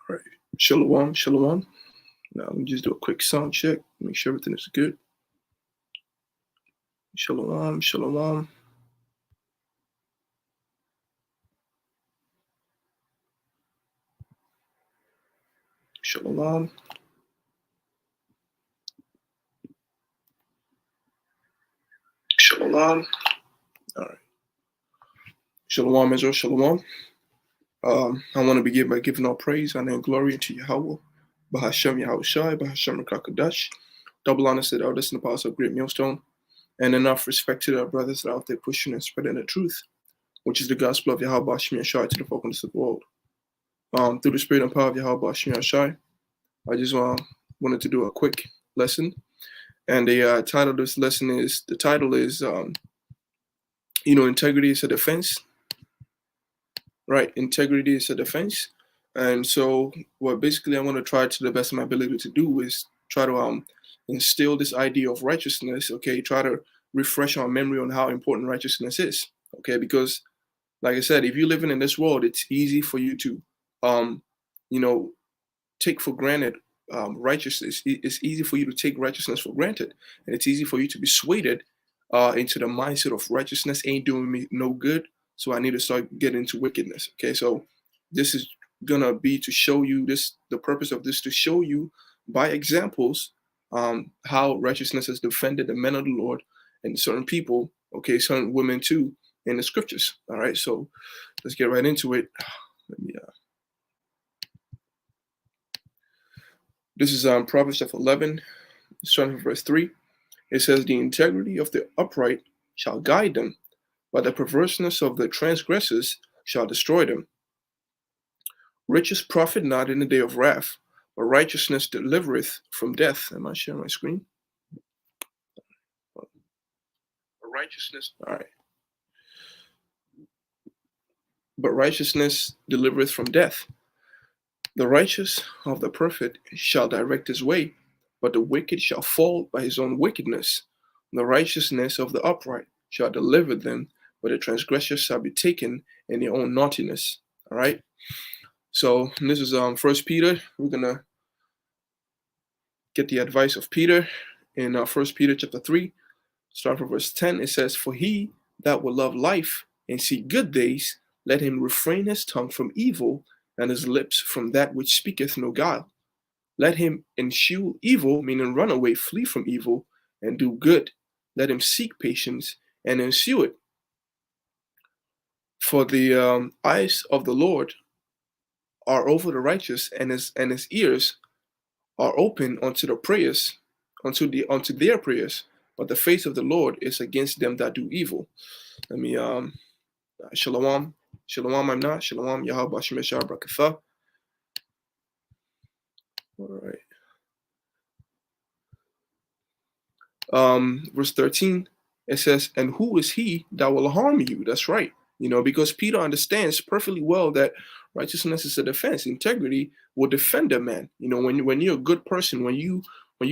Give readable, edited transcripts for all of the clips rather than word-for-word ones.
All right. Shalom, shalom. Now let me just do a quick sound check, make sure everything is good. Shalom, shalom. Shalom. Shalom. All right. Shalom, Israel, shalom. I want to begin by giving all praise, honor, and glory to Yahweh, Bahashem Yahushai, Bahashem Rakakadash. Double honor to the elders and the apostles of Great Millstone, and enough respect to our brothers that are out there pushing and spreading the truth, which is the gospel of Yahweh Bahashem Yahshai to the folk of the world. Through the spirit and power of Yahweh Bahashem Yahshai, I just wanted to do a quick lesson. And the title of this lesson is, integrity is a defense. Right, integrity is a defense. And so what basically I want to try to the best of my ability to do is try to instill this idea of righteousness, okay, try to refresh our memory on how important righteousness is, okay, because like I said, if you're living in this world, it's easy for you to, take for granted righteousness. It's easy for you to take righteousness for granted, and it's easy for you to be swayed into the mindset of righteousness ain't doing me no good, so I need to start getting into wickedness. Okay, so this is gonna be to show you this. The purpose of this to show you by examples how righteousness has defended the men of the Lord and certain people, okay, certain women too, in the scriptures. All right, so let's get right into it. Let me. This is Proverbs chapter 11, starting from verse 3. It says, "The integrity of the upright shall guide them, but the perverseness of the transgressors shall destroy them. Riches profit not in the day of wrath, but righteousness delivereth from death." Am I sharing my screen? Righteousness. All right. "But righteousness delivereth from death. The righteous of the perfect shall direct his way, but the wicked shall fall by his own wickedness. The righteousness of the upright shall deliver them, but the transgressors shall be taken in their own naughtiness." All right. So this is First Peter. We're gonna get the advice of Peter in First Peter chapter 3, start from verse 10. It says, "For he that will love life and see good days, let him refrain his tongue from evil and his lips from that which speaketh no guile. Let him eschew evil," meaning run away, flee from evil, "and do good. Let him seek patience and ensue it. For the eyes of the Lord are over the righteous, and his ears are open unto the prayers, unto their prayers. But the face of the Lord is against them that do evil." Let me Shalom, shalom. I'm not shalom. Yahweh Hashem Yeshua Barakatha. All right. Verse 13, it says, "And who is he that will harm you?" That's right. Because Peter understands perfectly well that righteousness is a defense. Integrity will defend a man. When you're a good person, when you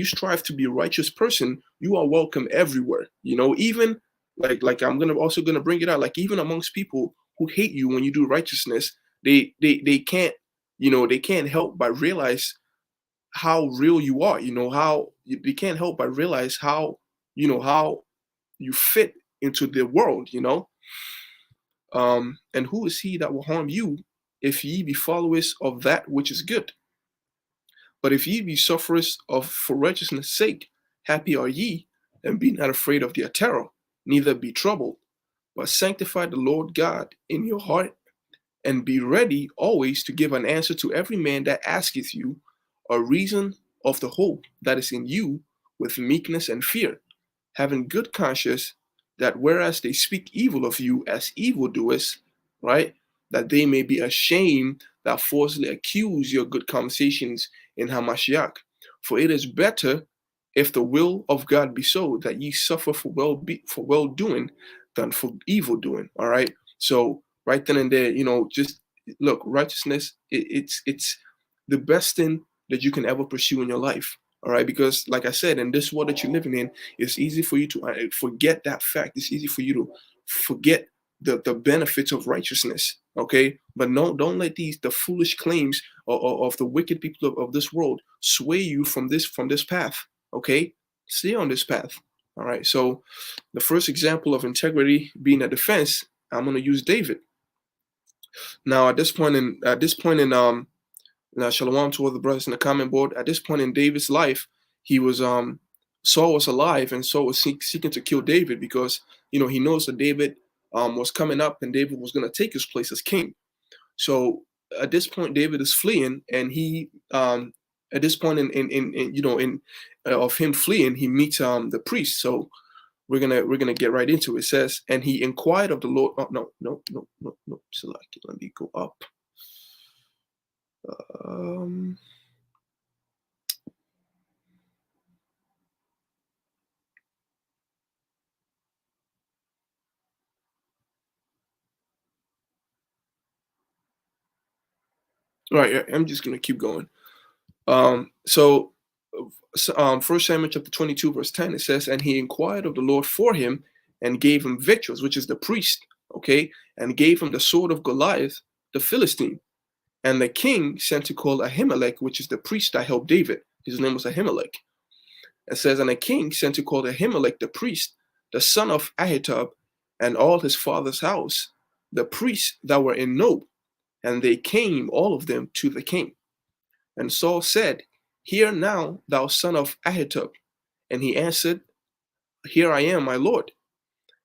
strive to be a righteous person, you are welcome everywhere. Even like I'm also gonna bring it out. Like even amongst people who hate you when you do righteousness, they can't they can't help but realize how real you are. They can't help but realize how how you fit into the world. "And who is he that will harm you, if ye be followers of that which is good? But if ye be sufferers for righteousness' sake, happy are ye, and be not afraid of their terror, neither be troubled, but sanctify the Lord God in your heart, and be ready always to give an answer to every man that asketh you a reason of the hope that is in you, with meekness and fear, having good conscience, that whereas they speak evil of you as evildoers," right, "that they may be ashamed that falsely accuse your good conversations in Hamashiach. For it is better, if the will of God be so, that ye suffer for well doing than for evil doing." All right. So right then and there, just look, righteousness. It's the best thing that you can ever pursue in your life. All right, because like I said, in this world that you're living in, it's easy for you to forget that fact. It's easy for you to forget the benefits of righteousness. Okay, but no, don't let the foolish claims of the wicked people of this world sway you from this path. Okay, stay on this path. All right. So the first example of integrity being a defense, I'm going to use David. Now, at this point in now, shalom to all the brothers in the comment board. At this point in David's life, he was Saul was alive, and Saul was seeking to kill David because he knows that David was coming up, and David was going to take his place as king. So at this point, David is fleeing, and he at this point of him fleeing, he meets the priest. So we're gonna get right into it. It says, and he inquired of the Lord. Oh, no. Select. Let me go up. Right, I'm just gonna keep going. So 1 Samuel chapter 22 verse 10, it says, and he inquired of the Lord for him and gave him victuals, which is the priest, okay, and gave him the sword of Goliath, the Philistine. And the king sent to call Ahimelech, which is the priest that helped David. His name was Ahimelech. It says, and the king sent to call Ahimelech, the priest, the son of Ahitub, and all his father's house, the priests that were in Nob, and they came, all of them, to the king. And Saul said, hear now, thou son of Ahitub. And he answered, here I am, my lord.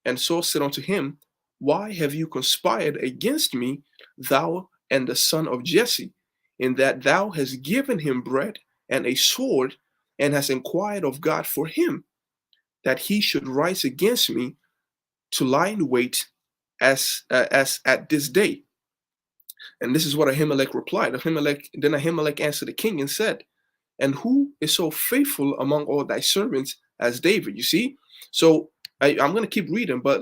And Saul said unto him, why have you conspired against me, thou and the son of Jesse, in that thou hast given him bread and a sword, and hast inquired of God for him, that he should rise against me to lie in wait as at this day? And this is what Ahimelech replied. Then Ahimelech answered the king and said, and who is so faithful among all thy servants as David? You see? So I'm going to keep reading, but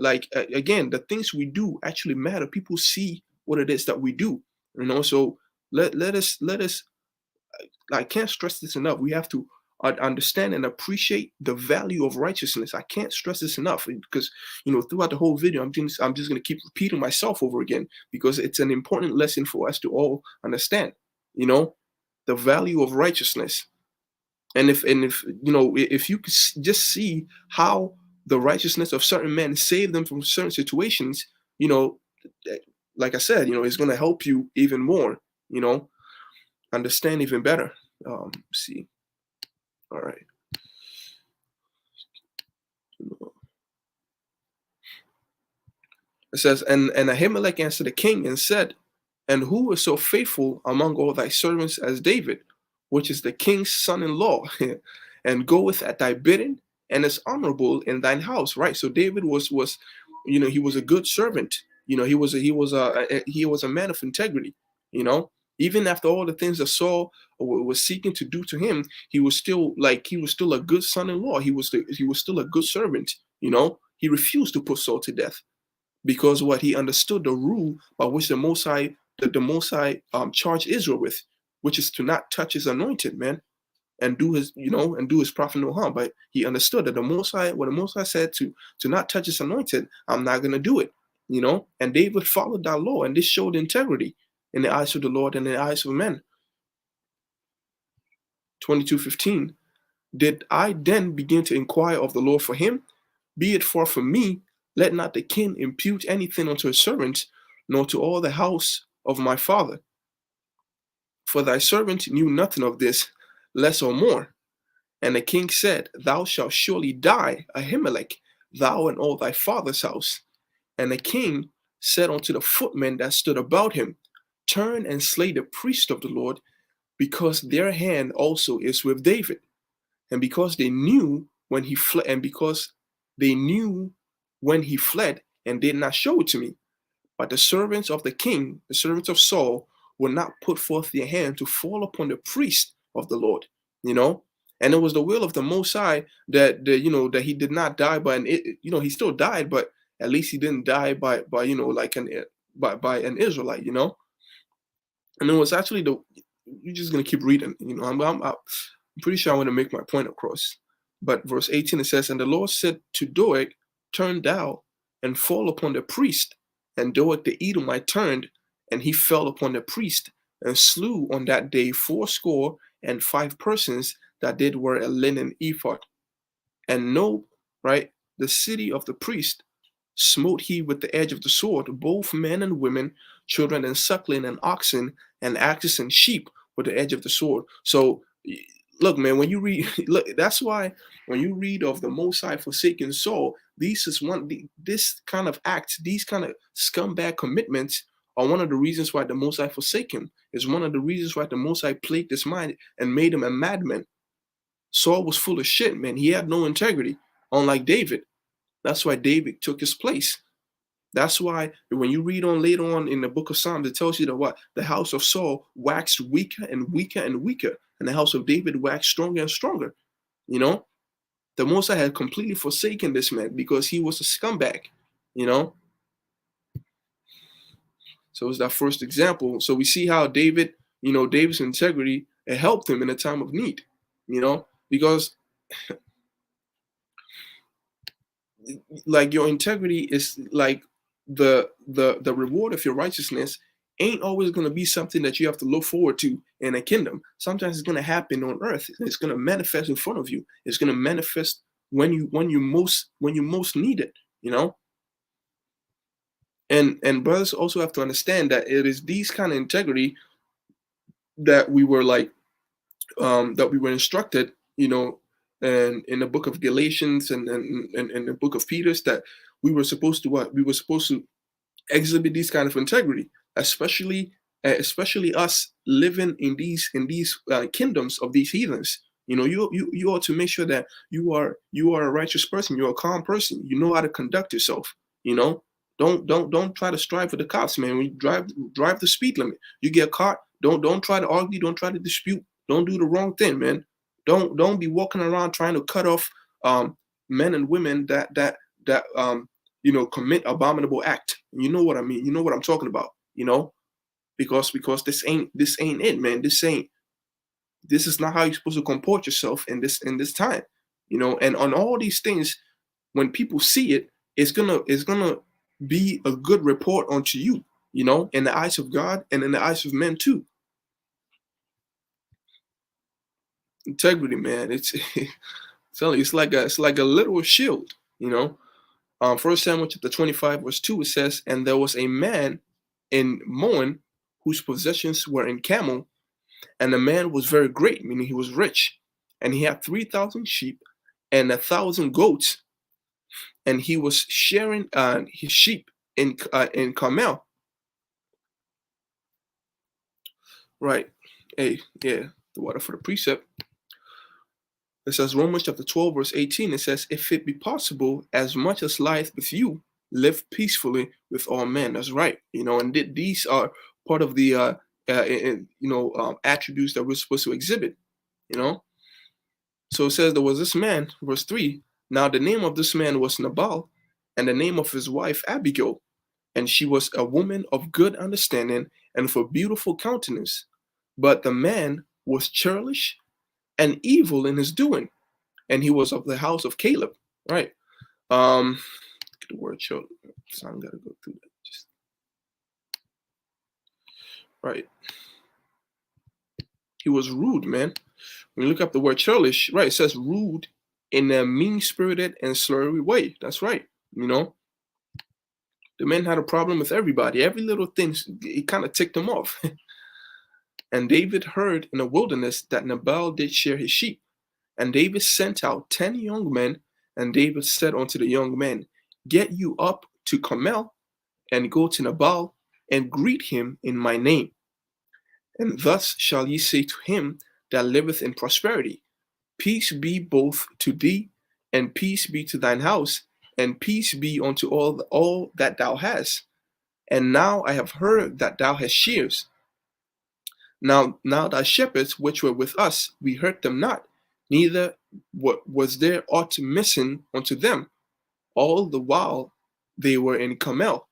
again, the things we do actually matter. People see what it is that we do, so let us, I can't stress this enough. We have to understand and appreciate the value of righteousness. I can't stress this enough because, throughout the whole video, I'm just going to keep repeating myself over again because it's an important lesson for us to all understand, the value of righteousness. And if you could just see how the righteousness of certain men saved them from certain situations, like I said, it's going to help you even more, understand even better. See. All right. It says, and Ahimelech answered the king and said, and who is so faithful among all thy servants as David, which is the king's son-in-law, and goeth at thy bidding, and is honorable in thine house? Right. So David was he was a good servant. He was a man of integrity. Even after all the things that Saul was seeking to do to him, he was still a good son-in-law. He was still a good servant. He refused to put Saul to death because he understood the rule by which the Most High charged Israel with, which is to not touch his anointed man and do his prophet no harm. But he understood that the Most High said to not touch his anointed, I'm not going to do it. And David followed that law, and this showed integrity in the eyes of the Lord and in the eyes of men. 22:15. Did I then begin to inquire of the Lord for him? Be it far from me, let not the king impute anything unto his servants, nor to all the house of my father. For thy servant knew nothing of this, less or more. And the king said, thou shalt surely die, Ahimelech, thou and all thy father's house. And the king said unto the footmen that stood about him, turn and slay the priest of the Lord, because their hand also is with David. And because they knew when he fled, and did not show it to me. But the servants of the king, the servants of Saul, would not put forth their hand to fall upon the priest of the Lord. And it was the will of the Most High that that he did not die by he still died, but at least he didn't die by an Israelite. And it was actually you're just gonna keep reading. I'm pretty sure I want to make my point across. But verse 18, it says, and the Lord said to Doeg, turn thou and fall upon the priest. And Doeg the Edomite turned, and he fell upon the priest and slew on that day 65 persons that did wear a linen ephod. And Nob, right, the city of the priest, smote he with the edge of the sword, both men and women, children and suckling and oxen and asses and sheep with the edge of the sword. So look, man, when you read, look, that's why when you read of the Most High forsaking Saul, this kind of acts, these kind of scumbag commitments are one of the reasons why the Most High forsake him. Is one of the reasons why the Most High plagued his mind and made him a madman. Saul was full of shit, man. He had no integrity, unlike David. That's why David took his place. That's why when you read on later on in the book of Psalms, it tells you that what the house of Saul waxed weaker and weaker and weaker, and the house of David waxed stronger and stronger. You know, the Most High had completely forsaken this man because he was a scumbag. You know, so it's that first example. So we see how David, David's integrity, it helped him in a time of need. You know, because like your integrity is like the reward of your righteousness ain't always going to be something that you have to look forward to in a kingdom. Sometimes it's going to happen on earth. It's going to manifest in front of you. It's going to manifest when you most need it, and brothers also have to understand that it is these kind of integrity that we were instructed, and in the book of Galatians and in the book of Peter's, that we were supposed to exhibit these kind of integrity, especially us living in these kingdoms of these heathens. You ought to make sure that you are a righteous person. You're a calm person. You know how to conduct yourself. Don't try to strive for the cops, man. When you drive the speed limit, you get caught. Don't try to argue. Don't try to dispute. Don't do the wrong thing, man. Don't be walking around trying to cut off men and women that commit abominable act. You know what I mean? You know what I'm talking about, because this ain't it, man. This is not how you're supposed to comport yourself in this time, and on all these things, when people see it, it's gonna be a good report unto you, in the eyes of God and in the eyes of men too. Integrity, man. It's it's like a literal shield, 1 Samuel chapter 25 verse 2, it says, and there was a man in Moab whose possessions were in Carmel, and the man was very great, meaning he was rich, and he had 3,000 sheep and 1,000 goats, and he was sharing his sheep in Carmel. Right. Hey, yeah, the water for the precept. It says Romans chapter 12 verse 18. It says, if it be possible, as much as lieth with you, live peacefully with all men. That's right. And these are part of the attributes that we're supposed to exhibit. So it says there was this man, verse 3. Now the name of this man was Nabal, and the name of his wife Abigail, and she was a woman of good understanding and for beautiful countenance. But the man was churlish and evil in his doing, and he was of the house of Caleb. Right. The word churlish. So I'm gonna go through that. Right. He was rude, man. When you look up the word churlish, right, it says rude in a mean-spirited and slurry way. That's right. The man had a problem with everybody. Every little thing, it kind of ticked him off. And David heard in the wilderness that Nabal did share his sheep. And David sent out 10 young men, and David said unto the young men, get you up to Carmel, and go to Nabal, and greet him in my name. And thus shall ye say to him that liveth in prosperity, peace be both to thee, and peace be to thine house, and peace be unto all that thou hast. And now I have heard that thou hast shears. Now thy shepherds which were with us, we hurt them not, neither was there aught missing unto them, all the while they were in Carmel.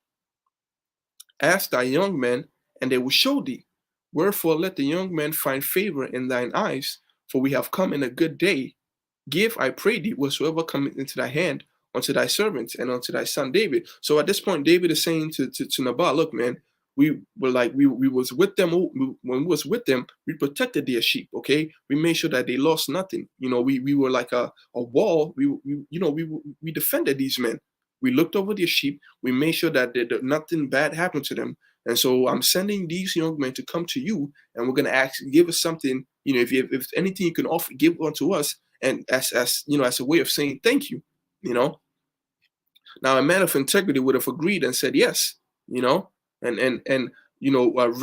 Ask thy young men, and they will show thee. Wherefore let the young men find favor in thine eyes, for we have come in a good day. Give, I pray thee, whatsoever cometh into thy hand, unto thy servants and unto thy son David. So at this point, David is saying to Nabal, look, man, we were like we was with them. When we was with them, we protected their sheep. Okay, we made sure that they lost nothing. We were like a wall. We defended these men. We looked over their sheep. We made sure that nothing bad happened to them. And so I'm sending these young men to come to you, and we're gonna ask, give us something. If anything you can offer, give unto us, and as a way of saying thank you. You know. Now, a man of integrity would have agreed and said yes, and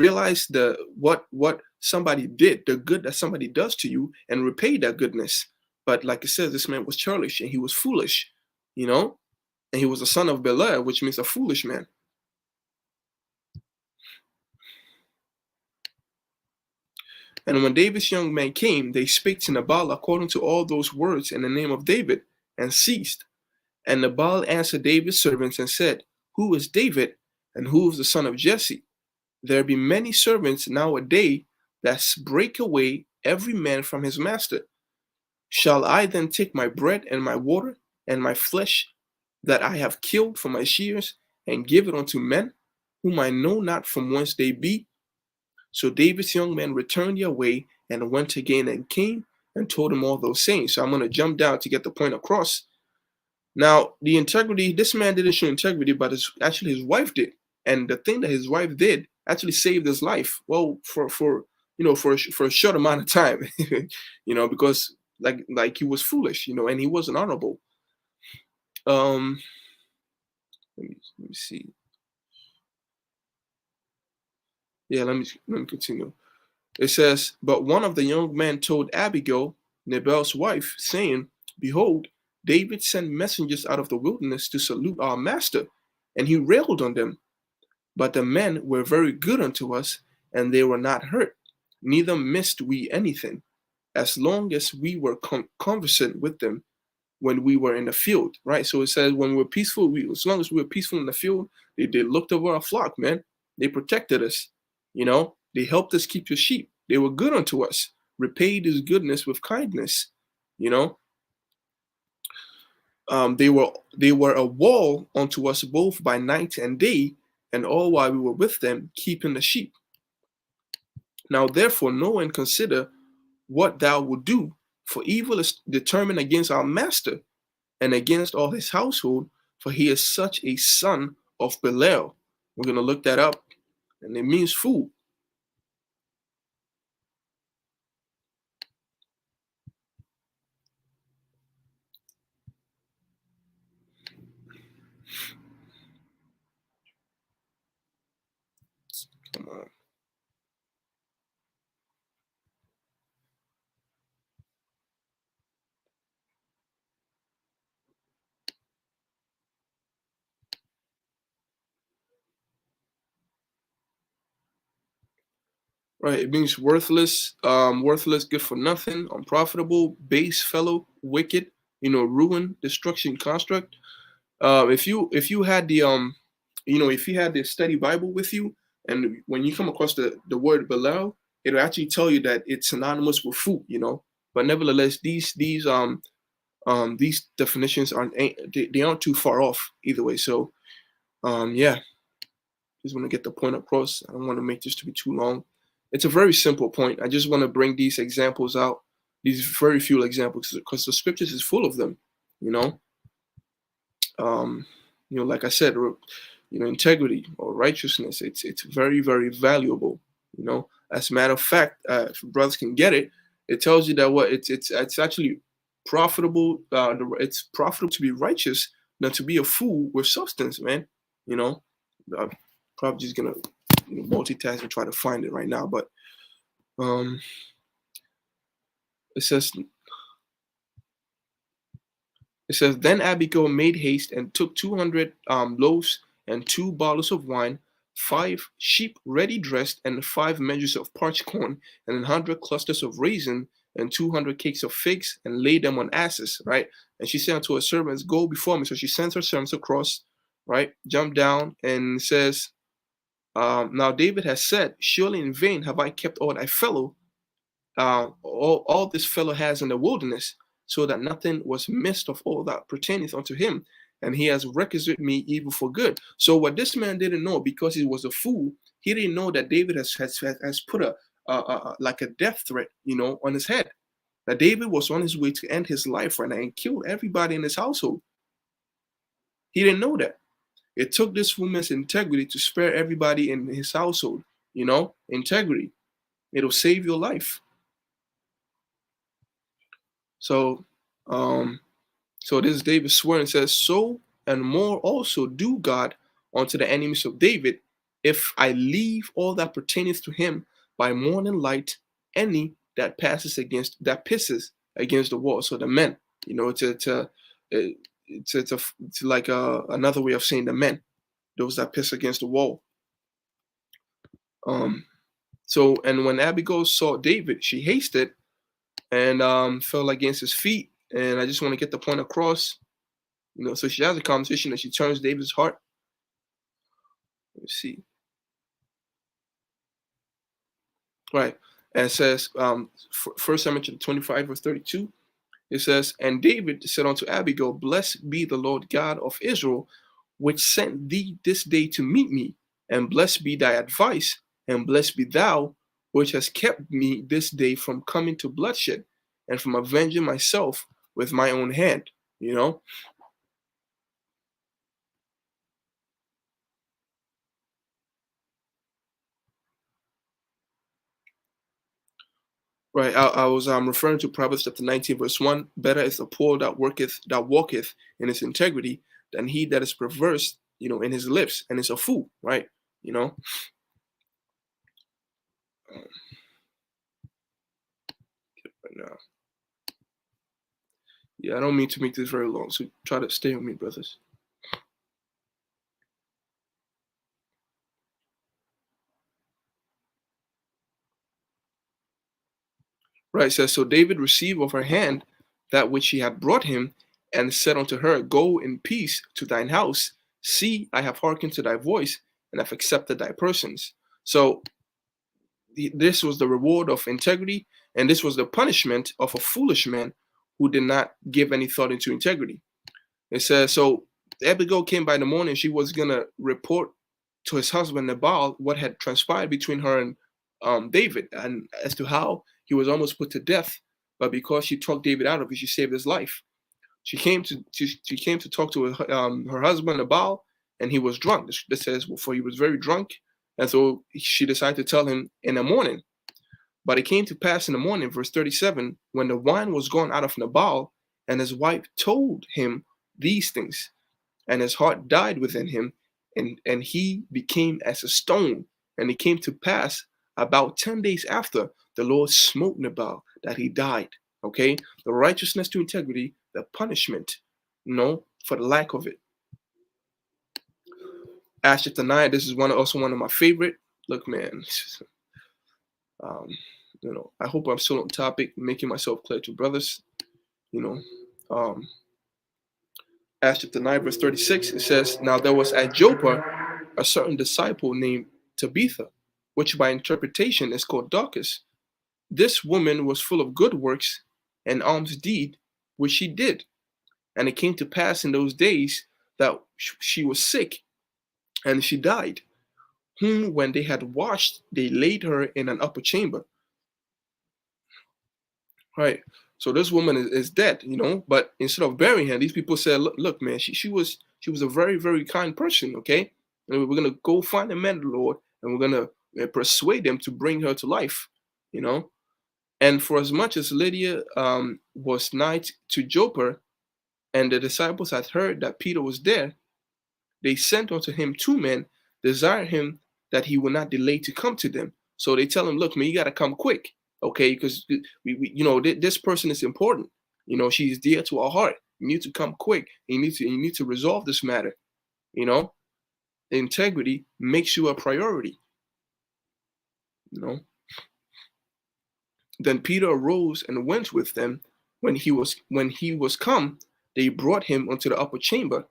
realize the what somebody did, the good that somebody does to you, and repay that goodness. But like it says, this man was churlish and he was foolish, and he was the son of Belial, which means a foolish man. And when David's young men came, they spake to Nabal according to all those words in the name of David, and ceased. And Nabal answered David's servants and said, Who is David, and who is the son of Jesse? There be many servants nowadays that break away every man from his master. Shall I then take my bread and my water and my flesh that I have killed for my shears, and give it unto men, whom I know not from whence they be? So David's young men returned their way and went again and came and told him all those sayings. So I'm going to jump down to get the point across. Now, the integrity, this man didn't show integrity, but actually his wife did. And the thing that his wife did actually saved his life. Well, for a short amount of time, because like he was foolish, and he wasn't honorable. Let me see. Yeah, let me continue. It says, But one of the young men told Abigail, Nabal's wife, saying, Behold, David sent messengers out of the wilderness to salute our master, and he railed on them. But the men were very good unto us, and they were not hurt, neither missed we anything, as long as we were conversant with them when we were in the field. Right? So it says, when we were peaceful, as long as we were peaceful in the field, they looked over our flock, man. They protected us. They helped us keep your sheep. They were good unto us, repaid his goodness with kindness. They were a wall unto us both by night and day, and all while we were with them, keeping the sheep. Now therefore know and consider what thou wilt do, for evil is determined against our master and against all his household, for he is such a son of Belial. We're going to look that up, and it means fool. Come on. Right, it means worthless, worthless, good for nothing, unprofitable, base, fellow, wicked, ruin, destruction, construct. If you had if you had the study Bible with you, and when you come across the word Belial, it'll actually tell you that it's synonymous with food, But nevertheless, these definitions they aren't too far off either way. So yeah, just want to get the point across. I don't want to make this to be too long. It's a very simple point. I just want to bring these examples out, these very few examples, because the scriptures is full of them, you know. Like I said, integrity or righteousness, it's very, very valuable, As a matter of fact, if brothers can get it, it tells you that it's actually profitable. It's profitable to be righteous than to be a fool with substance, man. I'm probably just gonna multitask and try to find it right now, but it says then Abigail made haste and took 200 loaves and 2 bottles of wine, 5 sheep ready dressed, and 5 measures of parched corn, and 100 clusters of raisin, and 200 cakes of figs, and laid them on asses. Right, and she said unto her servants, "Go before me." So she sends her servants across. Right, jump down and says, now David has said, "Surely in vain have I kept all thy fellow, all this fellow has in the wilderness, so that nothing was missed of all that pertaineth unto him, and he has requisite me evil for good." So what this man didn't know, because he was a fool, He didn't know that David has put like a death threat, on his head. That David was on his way to end his life right now and kill everybody in his household. He didn't know that. It took this woman's integrity to spare everybody in his household. Integrity. It'll save your life. So, so this is David swearing, says, "So and more also do God unto the enemies of David, if I leave all that pertaineth to him by morning light, any that pisses against the wall." So the men, it's like another way of saying the men, those that piss against the wall. So, and when Abigail saw David, she hasted and fell against his feet. And I just want to get the point across. So she has a conversation and she turns David's heart. Let's see. Right. And it says, First Samuel 25, verse 32, it says, "And David said unto Abigail, Blessed be the Lord God of Israel, which sent thee this day to meet me, and blessed be thy advice, and blessed be thou, which has kept me this day from coming to bloodshed, and from avenging myself with my own hand." Right. I was referring to Proverbs chapter 19, verse 1. "Better is the poor that walketh in his integrity than he that is perverse, in his lips, and is a fool." Right. Um, right now. Yeah, I don't mean to make this very long, so try to stay with me, brothers. Right. It says, "So David received of her hand that which she had brought him, and said unto her, Go in peace to thine house. See, I have hearkened to thy voice, and have accepted thy persons." So this was the reward of integrity, and this was the punishment of a foolish man who did not give any thought into integrity. It says, so Abigail came by the morning. She was going to report to his husband Nabal what had transpired between her and David, and as to how he was almost put to death. But because she talked David out of it, she saved his life. She came to talk to her husband Nabal, and he was drunk. This says, well, for he was very drunk, and so she decided to tell him in the morning. But it came to pass in the morning, verse 37, when the wine was gone out of Nabal, and his wife told him these things, and his heart died within him, and he became as a stone. And it came to pass about 10 days after, the Lord smote Nabal that he died. Okay, the righteousness to integrity, the punishment, for the lack of it. Acts chapter 9. This is also one of my favorite. Look, man. I hope I'm still on topic, making myself clear to brothers. Acts chapter 9, verse 36, it says, "Now there was at Joppa a certain disciple named Tabitha, which by interpretation is called Dorcas. This woman was full of good works and alms deed, which she did. And it came to pass in those days that she was sick, and she died, whom when they had washed, they laid her in an upper chamber." Right. So this woman is dead, but instead of burying her, these people said, look, man, she was a very, very kind person, okay? And we're gonna go find the man of the Lord, and we're gonna persuade them to bring her to life, And for as much as Lydia was nigh to Joppa, and the disciples had heard that Peter was there, they sent unto him 2 men, desire him that he would not delay to come to them. So they tell him, look, man, you got to come quick, okay? Because this person is important. She's dear to our heart. You need to come quick. You need to resolve this matter. Integrity makes you a priority. Then Peter arose and went with them. When he was come, they brought him unto the upper chamber,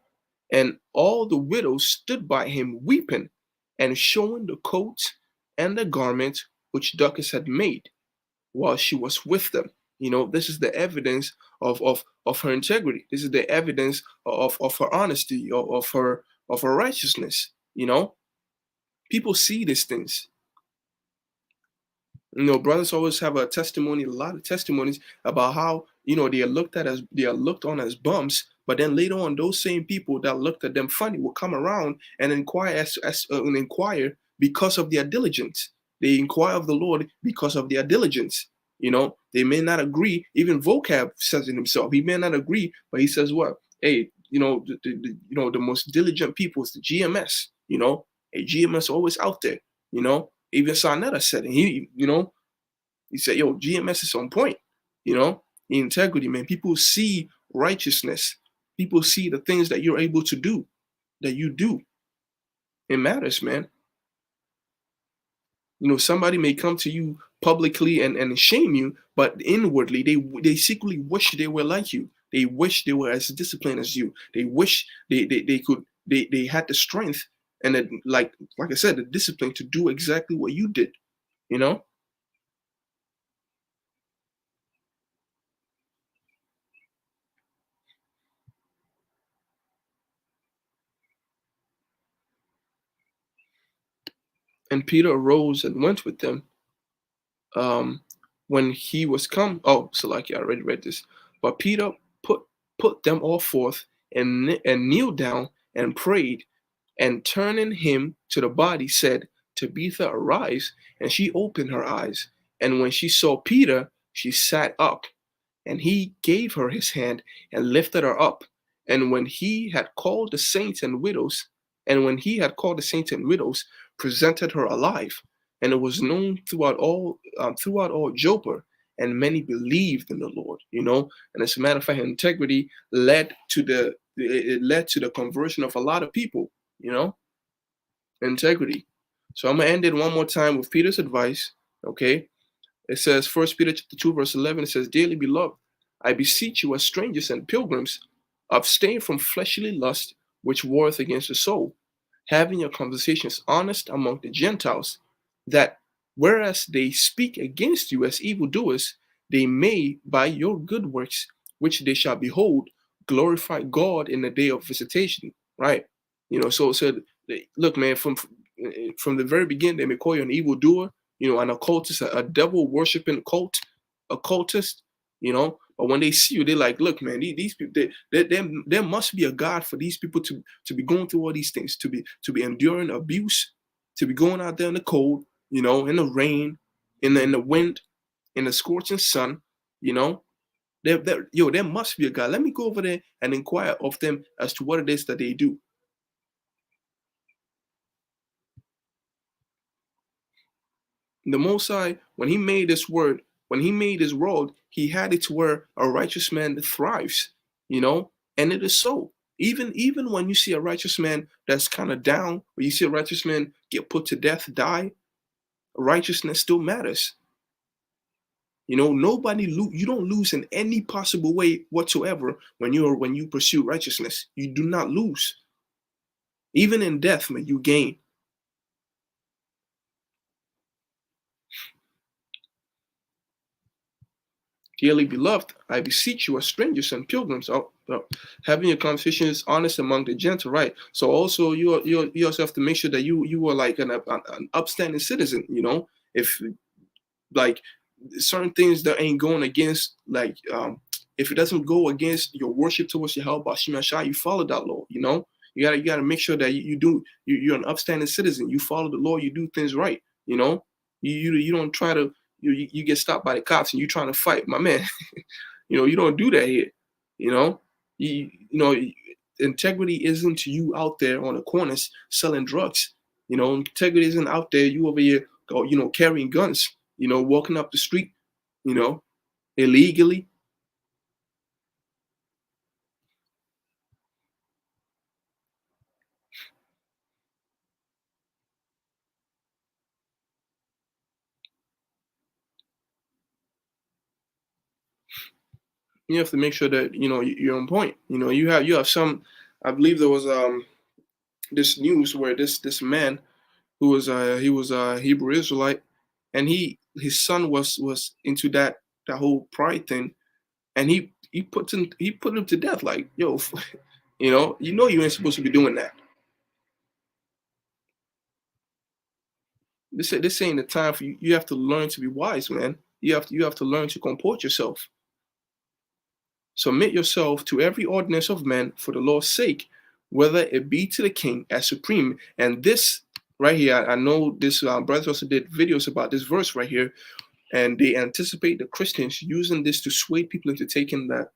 and all the widows stood by him weeping, and showing the coat and the garment which Dorcas had made while she was with them. This is the evidence of her integrity. This is the evidence of her honesty, of her righteousness. People see these things. You know, brothers always have a testimony, a lot of testimonies about how, you know, they are looked on as bums, but then later on, those same people that looked at them funny will come around and inquire and inquire because of their diligence. They inquire of the Lord because of their diligence. You know, they may not agree. Even vocab says it himself. He may not agree, but he says, "What? Hey, you know, the most diligent people is the GMS. You know, a GMS always out there. You know, even Sarnetta said it. He said, yo, GMS is on point, you know, integrity, man. People see righteousness. People see the things that you're able to do, that you do. It matters, man. You know, somebody may come to you publicly and shame you, but inwardly they secretly wish they were like you. They wish they were as disciplined as you. They wish they could they had the strength and then like I said, the discipline to do exactly what you did, you know? And Peter arose and went with them. um, when he was come. Oh, so like I already read this. But Peter put put them all forth and kneeled down and prayed, and turning him to the body said, Tabitha, arise. And she opened her eyes. And when she saw Peter, she sat up. And he gave her his hand and lifted her up. And when he had called the saints and widows, presented her alive. And it was known throughout all Joppa, and many believed in the Lord. You know, and as a matter of fact, integrity led to the conversion of a lot of people. You know, integrity. So I'm gonna end it one more time with Peter's advice. Okay, it says, First Peter chapter 2, verse 11, it says, Dearly beloved, I beseech you as strangers and pilgrims, abstain from fleshly lust which warreth against the soul, having your conversations honest among the Gentiles, that whereas they speak against you as evildoers, they may, by your good works, which they shall behold, glorify God in the day of visitation. Right? You know, so look, man, from the very beginning, they may call you an evildoer, you know, an occultist, a devil worshiping occultist, you know. But when they see you, they're like, look, man, these people, there must be a God for these people to be going through all these things, to be enduring abuse, to be going out there in the cold, you know, in the rain, in the wind, in the scorching sun, you know. There must be a God. Let me go over there and inquire of them as to what it is that they do. The Most High, when He made this word, when He made this world, He had it to where a righteous man thrives, you know, and it is so. Even when you see a righteous man that's kind of down, or you see a righteous man get put to death, die, righteousness still matters. You know, you don't lose in any possible way whatsoever when you pursue righteousness. You do not lose. Even in death, man, you gain. Dearly beloved, I beseech you as strangers and pilgrims, having your conversations honest among the gentle, right? So also you also have to make sure that you are like an upstanding citizen, you know. If like certain things that ain't going against if it doesn't go against your worship towards your help, you follow that law, you know. You gotta make sure that you're an upstanding citizen. You follow the law, you do things right, you know. You don't try to you get stopped by the cops and you trying to fight, my man. You know, you don't do that here. You know, you know, integrity isn't you out there on the corners selling drugs. You know, integrity isn't out there you over here, you know, carrying guns. You know, walking up the street. You know, illegally. You have to make sure that you know you're on point. You know, you have some. I believe there was this news where this man who was he was a Hebrew Israelite, and his son was into that whole pride thing, and he put him to death. Like, yo, you know you ain't supposed to be doing that. This ain't the time for you. You have to learn to be wise, man. You have to learn to comport yourself. Submit yourself to every ordinance of men for the Lord's sake, whether it be to the king as supreme. And this right here, I know this brothers also did videos about this verse right here, and they anticipate the Christians using this to sway people into taking the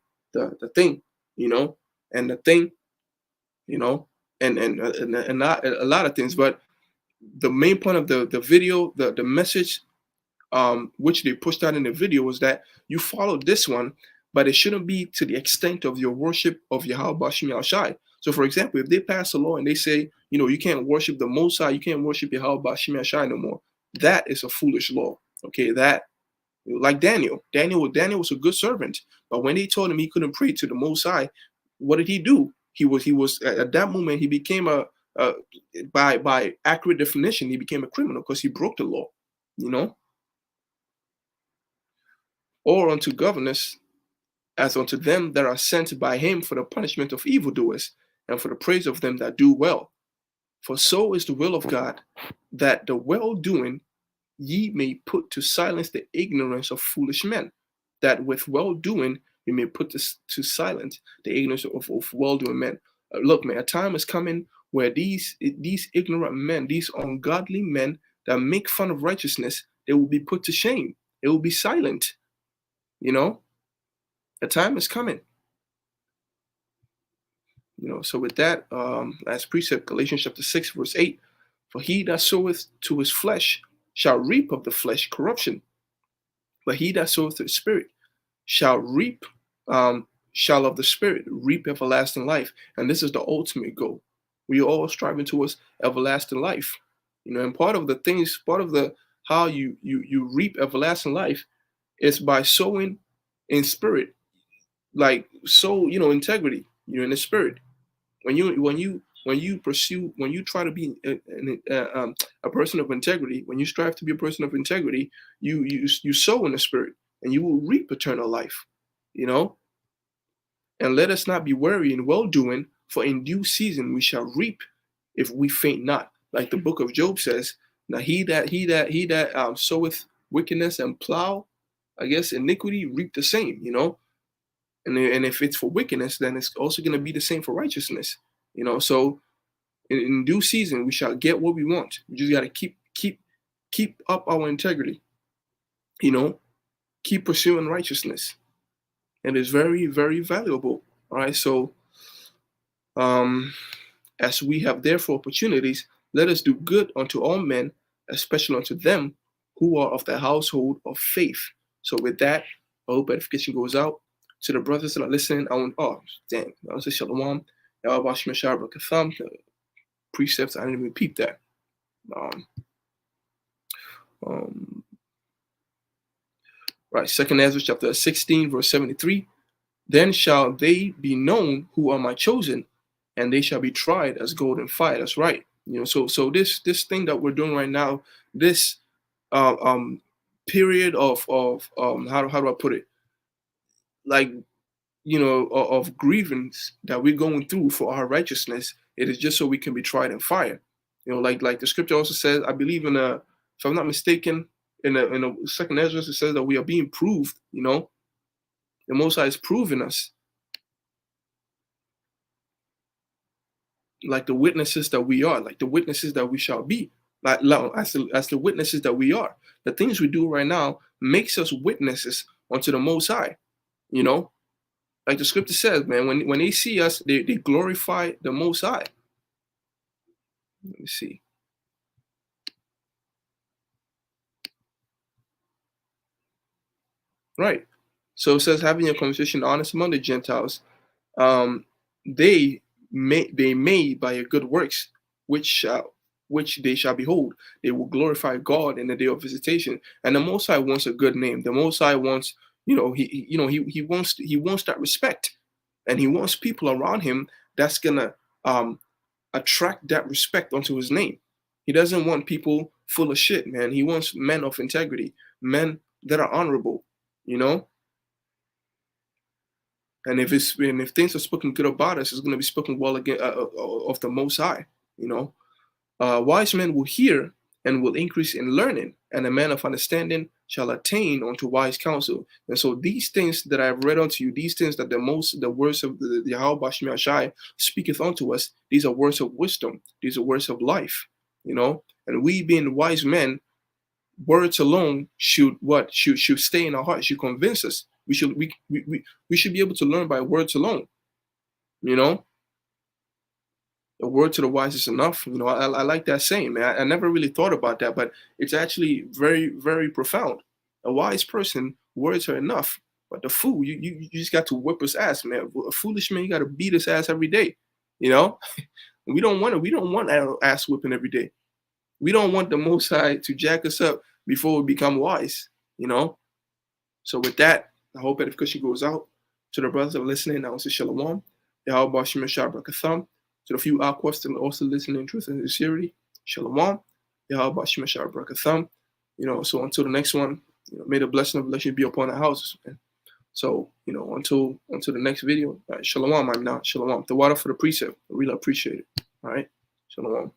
thing, you know, and the thing, you know, and not a lot of things. But the main point of the video, the message which they pushed out in the video was that you follow this one, but it shouldn't be to the extent of your worship of Yahweh Bashim Yahushai. So, for example, if they pass a law and they say, you can't worship the Most High, you can't worship Yahweh Bashim Yahushai no more, that is a foolish law. Okay, that, like Daniel was a good servant, but when they told him he couldn't pray to the Most High, what did he do? He was at that moment he became a by accurate definition he became a criminal because he broke the law, you know. Or unto governors, as unto them that are sent by him for the punishment of evildoers, and for the praise of them that do well. For so is the will of God, that the well-doing ye may put to silence the ignorance of foolish men, that with well-doing we may put to silence the ignorance of well-doing men. Look, man, a time is coming where these ignorant men, these ungodly men that make fun of righteousness, they will be put to shame. They will be silent. A time is coming. So with that, last precept, Galatians chapter 6, verse 8, for he that soweth to his flesh shall reap of the flesh corruption, but he that soweth to the spirit shall of the spirit reap everlasting life. And this is the ultimate goal. We are all striving towards everlasting life. And part of how you reap everlasting life is by sowing in spirit, like sow, integrity, in the spirit. When you try to be a person of integrity, when you strive to be a person of integrity, you sow in the spirit, and you will reap eternal life. And let us not be weary in well doing, for in due season we shall reap if we faint not. Like the book of Job says, now he that soweth wickedness and plow, I guess, iniquity, reap the same. And if it's for wickedness, then it's also going to be the same for righteousness. So in due season we shall get what we want. We just got to keep up our integrity. Keep pursuing righteousness. And it's very, very valuable. All right. So as we have therefore opportunities, let us do good unto all men, especially unto them who are of the household of faith. So with that, I hope edification goes out to the brothers that are listening. I was a shalom. Precepts, I didn't even peep that. Right, 2 Ezra chapter 16, verse 73. Then shall they be known who are my chosen, and they shall be tried as gold and fire. That's right. So this thing that we're doing right now, this period of how do I put it? Like, of grievance that we're going through for our righteousness, it is just so we can be tried in fire. Like the scripture also says, I believe if I'm not mistaken, in the 2 Ezra, it says that we are being proved. The Most High is proving us, like the witnesses that we are, like the witnesses that we shall be, like as the witnesses that we are. The things we do right now makes us witnesses unto the Most High. Like the scripture says, man, when they see us, they glorify the Most High. Let me see. Right. So it says, having a conversation honest among the Gentiles, they may by your good works, which they shall behold, they will glorify God in the day of visitation. And the Most High wants a good name. The Most High wants, he wants that respect, and he wants people around him that's gonna attract that respect onto his name. He doesn't want people full of shit, man. He wants men of integrity, men that are honorable. And if things are spoken good about us, it's going to be spoken well again of the Most High. Wise men will hear and will increase in learning, and a man of understanding shall attain unto wise counsel. And so these things that I've read unto you, these things that the words of the Yahweh Bashmi Ashai speaketh unto us, these are words of wisdom, these are words of life, you know. And we being wise men, words alone should what? Should stay in our heart, should convince us. We should be able to learn by words alone, you know. A word to the wise is enough. You know, I like that saying, man. I never really thought about that, but it's actually very, very profound. A wise person, words are enough. But the fool, you just got to whip his ass, man. A foolish man, you got to beat his ass every day. You know, we don't want ass whipping every day. We don't want the Most High to jack us up before we become wise. You know. So with that, I hope edification goes out to the brothers that are listening. Now it's Shalom. Yahweh Bashim Yashar Brakatham. To the few aquas that are also listening in truth and sincerity, Shalom. Yahweh Bashim Yashar Brakatham. You know, so until the next one, you know, may the blessing of blessing be upon the houses. Man. So, you know, until the next video, Shalom, I'm not Shalom. The water for the precept. I really appreciate it. All right. Shalom.